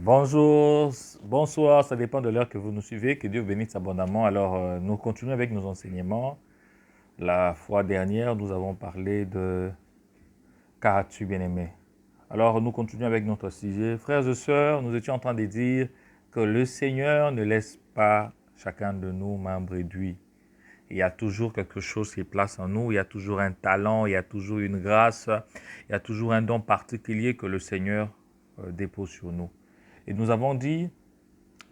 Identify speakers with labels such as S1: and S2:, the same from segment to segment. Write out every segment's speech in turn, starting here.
S1: Bonjour, bonsoir, ça dépend de l'heure que vous nous suivez. Que Dieu vous bénisse abondamment. Alors, nous continuons avec nos enseignements. La fois dernière, nous avons parlé de Qu'as-tu bien-aimé? Alors, nous continuons avec notre sujet. Frères et sœurs, nous étions en train de dire que le Seigneur ne laisse pas chacun de nous membres réduits. Il y a toujours quelque chose qui place en nous, il y a toujours un talent, il y a toujours une grâce, il y a toujours un don particulier que le Seigneur dépose sur nous. Et nous avons dit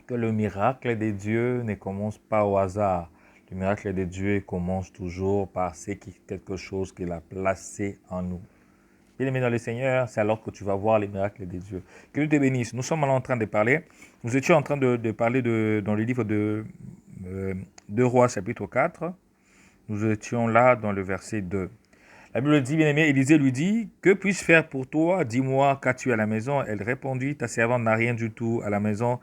S1: que le miracle de Dieu ne commence pas au hasard. Le miracle de Dieu commence toujours par quelque chose qu'il a placé en nous. Bien-aimé dans le Seigneur, c'est alors que tu vas voir les miracles de Dieu. Que Dieu te bénisse. Nous sommes en train de parler, nous étions en train de parler dans le livre de 2 Rois chapitre 4. Nous étions là dans le verset 2. La Bible dit, bien-aimé, Élisée lui dit, « Que puis-je faire pour toi? Dis-moi, qu'as-tu à la maison ?» Elle répondit, « Ta servante n'a rien du tout à la maison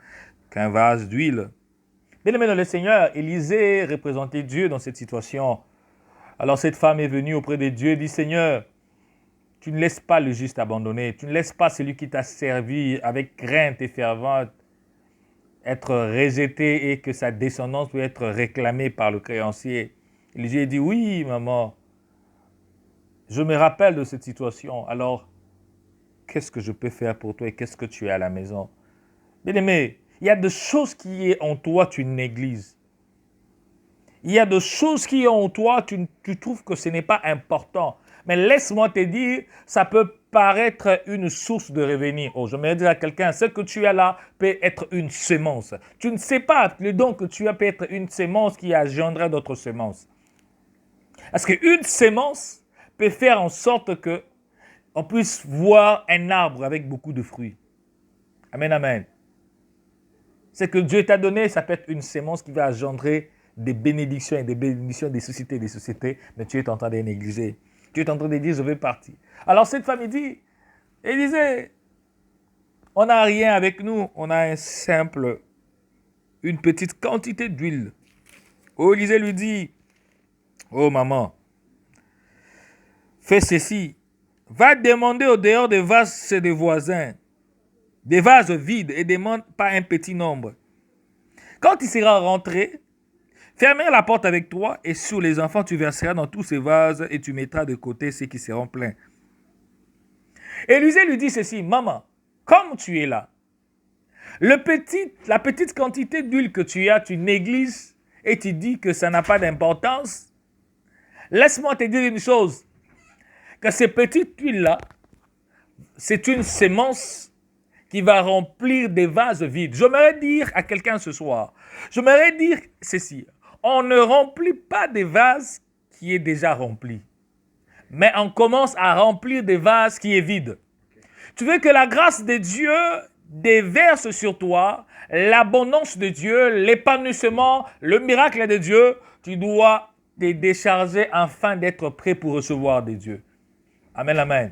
S1: qu'un vase d'huile. » Bien-aimé dans le Seigneur, Élisée représentait Dieu dans cette situation. Alors cette femme est venue auprès de Dieu et dit, « Seigneur, tu ne laisses pas le juste abandonné, tu ne laisses pas celui qui t'a servi avec crainte et fervente être rejeté et que sa descendance peut être réclamée par le créancier. » Élisée dit, « Oui, maman. Je me rappelle de cette situation. Alors, qu'est-ce que je peux faire pour toi et qu'est-ce que tu as à la maison? » Bien-aimé, il y a des choses qui sont en toi, tu négliges. Il y a des choses qui sont en toi, tu trouves que ce n'est pas important. Mais laisse-moi te dire, ça peut paraître une source de revenus. Oh, je me dire à quelqu'un, ce que tu as là peut être une semence. Tu ne sais pas, le don que tu as peut être une semence qui engendrera d'autres semences. Parce qu'une semence peut faire en sorte que on puisse voir un arbre avec beaucoup de fruits. Amen, amen. Ce que Dieu t'a donné, ça peut être une semence qui va engendrer des bénédictions et des bénédictions des sociétés, mais tu es en train de les négliger. Tu es en train de dire, je vais partir. Alors cette femme dit, Élisée, on n'a rien avec nous, on a une petite quantité d'huile. Oh, Élisée lui dit, oh maman, fais ceci, va demander au dehors des vases des voisins, des vases vides, et demande pas un petit nombre. Quand il sera rentré, fermez la porte avec toi et sur les enfants, tu verseras dans tous ces vases et tu mettras de côté ceux qui seront pleins. Élisée lui dit ceci, maman, comme tu es là, la petite quantité d'huile que tu as, tu négliges et tu dis que ça n'a pas d'importance. Laisse-moi te dire une chose, que cette petite huile-là, c'est une semence qui va remplir des vases vides. J'aimerais dire à quelqu'un ce soir, j'aimerais dire ceci, on ne remplit pas des vases qui est déjà rempli, mais on commence à remplir des vases qui est vide. Tu veux que la grâce de Dieu déverse sur toi, l'abondance de Dieu, l'épanouissement, le miracle de Dieu, tu dois te décharger afin d'être prêt pour recevoir de Dieu. Amen, amen.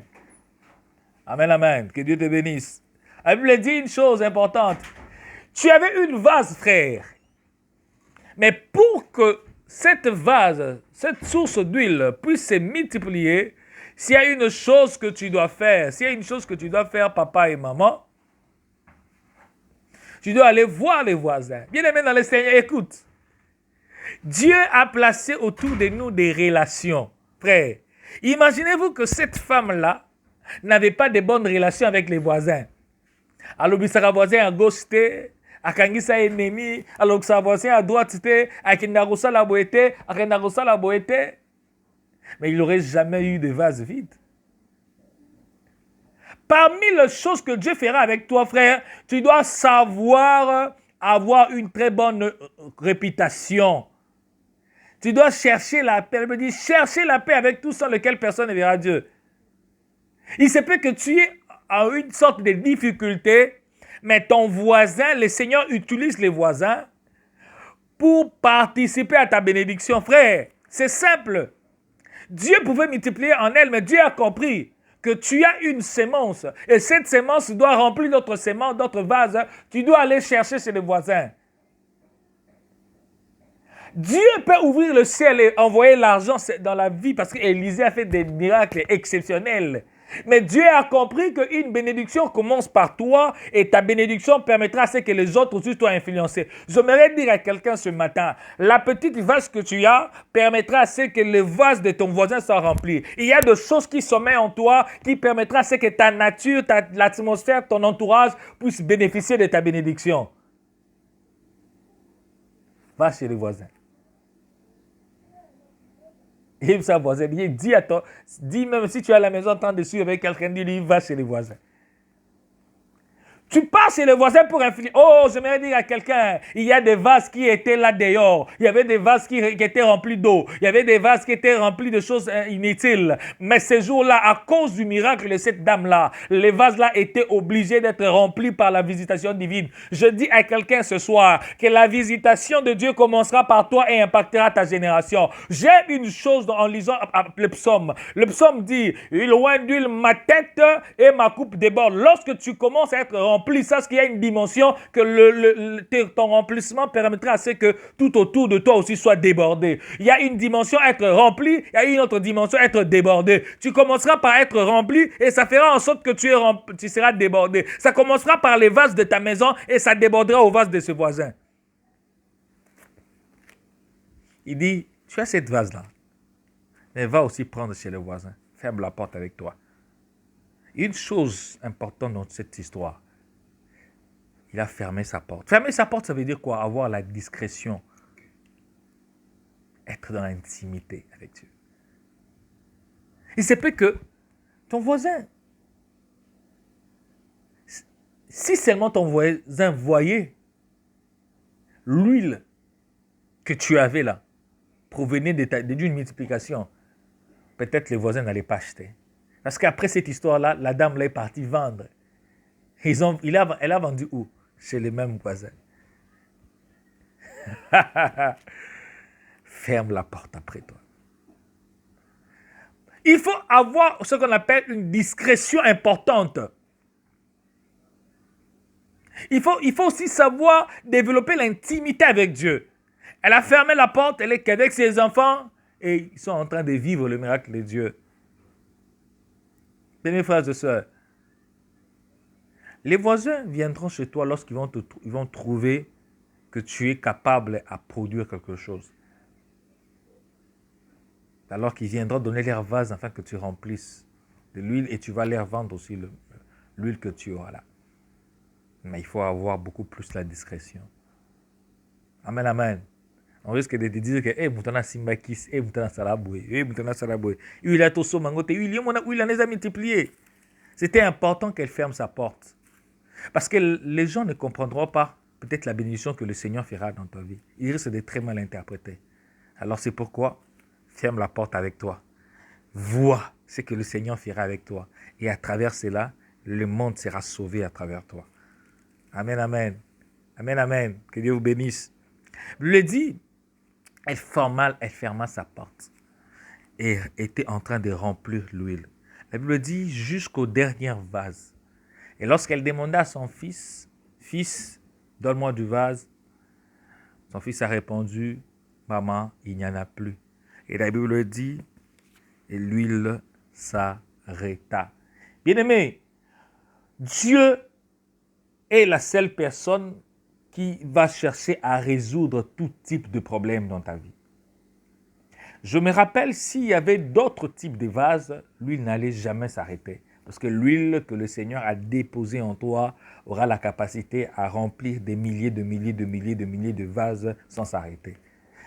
S1: Amen, amen. Que Dieu te bénisse. La Bible dit une chose importante. Tu avais une vase, frère. Mais pour que cette vase, cette source d'huile puisse se multiplier, s'il y a une chose que tu dois faire, papa et maman, tu dois aller voir les voisins. Bien-aimé dans le Seigneur, écoute. Dieu a placé autour de nous des relations. Frère, imaginez-vous que cette femme-là n'avait pas de bonnes relations avec les voisins. Alors, le voisin à gauche, akangisa ennemi, alors que sa voisin à droite, akindarusa la boete, akindarusa la boete. Mais il n'aurait jamais eu de vase vide. Parmi les choses que Dieu fera avec toi, frère, tu dois savoir avoir une très bonne réputation. Tu dois chercher la paix. Elle me dit, chercher la paix avec tout sans lequel personne ne verra Dieu. Il se peut que tu aies une sorte de difficulté, mais ton voisin, le Seigneur utilise les voisins pour participer à ta bénédiction. Frère, c'est simple. Dieu pouvait multiplier en elle, mais Dieu a compris que tu as une sémence. Et cette sémence doit remplir d'autres sémences, d'autres vases. Tu dois aller chercher chez les voisins. Dieu peut ouvrir le ciel et envoyer l'argent dans la vie parce qu'Élisée a fait des miracles exceptionnels. Mais Dieu a compris qu'une bénédiction commence par toi et ta bénédiction permettra à ce que les autres aussi soient influencés. J'aimerais dire à quelqu'un ce matin, la petite vase que tu as permettra à ce que les vases de ton voisin soient remplis. Il y a des choses qui sommeillent en toi qui permettra à ce que ta nature, l'atmosphère, ton entourage puissent bénéficier de ta bénédiction. Va chez les voisins. Et sa voisine, dis à toi, dis même si tu es à la maison en train de suivre avec quelqu'un, dis-lui, va chez les voisins. Tu pars chez les voisins pour influer. Oh, j'aimerais dire à quelqu'un, il y a des vases qui étaient là dehors. Il y avait des vases qui étaient remplis d'eau. Il y avait des vases qui étaient remplis de choses inutiles. Mais ces jours-là, à cause du miracle de cette dame-là, les vases-là étaient obligés d'être remplis par la visitation divine. Je dis à quelqu'un ce soir que la visitation de Dieu commencera par toi et impactera ta génération. J'aime une chose en lisant le psaume. Le psaume dit, loin d'huile ma tête et ma coupe déborde. Lorsque tu commences à être rempli, sache qu'il y a une dimension que ton remplissement permettra à ce que tout autour de toi aussi soit débordé. Il y a une dimension être rempli, il y a une autre dimension être débordé. Tu commenceras par être rempli et ça fera en sorte que tu seras débordé. Ça commencera par les vases de ta maison et ça débordera au vase de ce voisin. Il dit, tu as cette vase-là, mais va aussi prendre chez le voisin. Ferme la porte avec toi. Une chose importante dans cette histoire, il a fermé sa porte. Fermer sa porte, ça veut dire quoi? Avoir la discrétion. Être dans l'intimité avec Dieu. Il se peut que ton voisin, si seulement ton voisin voyait l'huile que tu avais là, provenait d'une multiplication, peut-être les voisins n'allaient pas acheter. Parce qu'après cette histoire-là, la dame là est partie vendre. Elle a vendu où? Chez les mêmes voisins. Ferme la porte après toi. Il faut avoir ce qu'on appelle une discrétion importante. Il faut aussi savoir développer l'intimité avec Dieu. Elle a fermé la porte, elle est qu'avec ses enfants et ils sont en train de vivre le miracle de Dieu. Mes frères et sœurs, les voisins viendront chez toi lorsqu'ils vont trouver que tu es capable à produire quelque chose. Alors qu'ils viendront donner leur vase afin que tu remplisses de l'huile et tu vas leur vendre aussi l'huile que tu auras là. Mais il faut avoir beaucoup plus la discrétion. Amen, amen. On risque de te dire que, moutana simbakis, moutana salaboué, moutana salaboué. Il a tout mangote, il en a multiplié. C'était important qu'elle ferme sa porte. Parce que les gens ne comprendront pas peut-être la bénédiction que le Seigneur fera dans ta vie. Ils risquent d'être très mal interprétés. Alors c'est pourquoi, ferme la porte avec toi. Vois ce que le Seigneur fera avec toi. Et à travers cela, le monde sera sauvé à travers toi. Amen, amen. Amen, amen. Que Dieu vous bénisse. Je le dis, elle ferma sa porte et était en train de remplir l'huile. La Bible dit jusqu'au dernier vase. Et lorsqu'elle demanda à son fils, « Fils, donne-moi du vase », son fils a répondu, « Maman, il n'y en a plus. » Et la Bible dit, et l'huile s'arrêta. Bien-aimé, Dieu est la seule personne qui va chercher à résoudre tout type de problème dans ta vie. Je me rappelle, s'il y avait d'autres types de vases, l'huile n'allait jamais s'arrêter. Parce que l'huile que le Seigneur a déposée en toi aura la capacité à remplir des milliers de vases sans s'arrêter.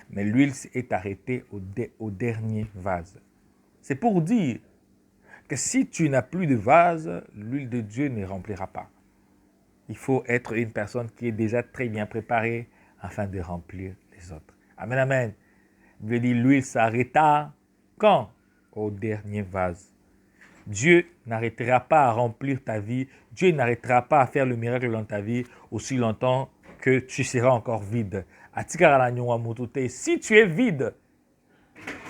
S1: Mais l'huile est arrêtée au dernier vase. C'est pour dire que si tu n'as plus de vase, l'huile de Dieu ne remplira pas. Il faut être une personne qui est déjà très bien préparée afin de remplir les autres. Amen, amen. Je veux dire, l'huile s'arrêta quand? Au dernier vase. Dieu n'arrêtera pas à remplir ta vie. Dieu n'arrêtera pas à faire le miracle dans ta vie aussi longtemps que tu seras encore vide. Si tu es vide,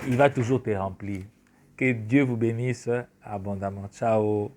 S1: il va toujours te remplir. Que Dieu vous bénisse abondamment. Ciao.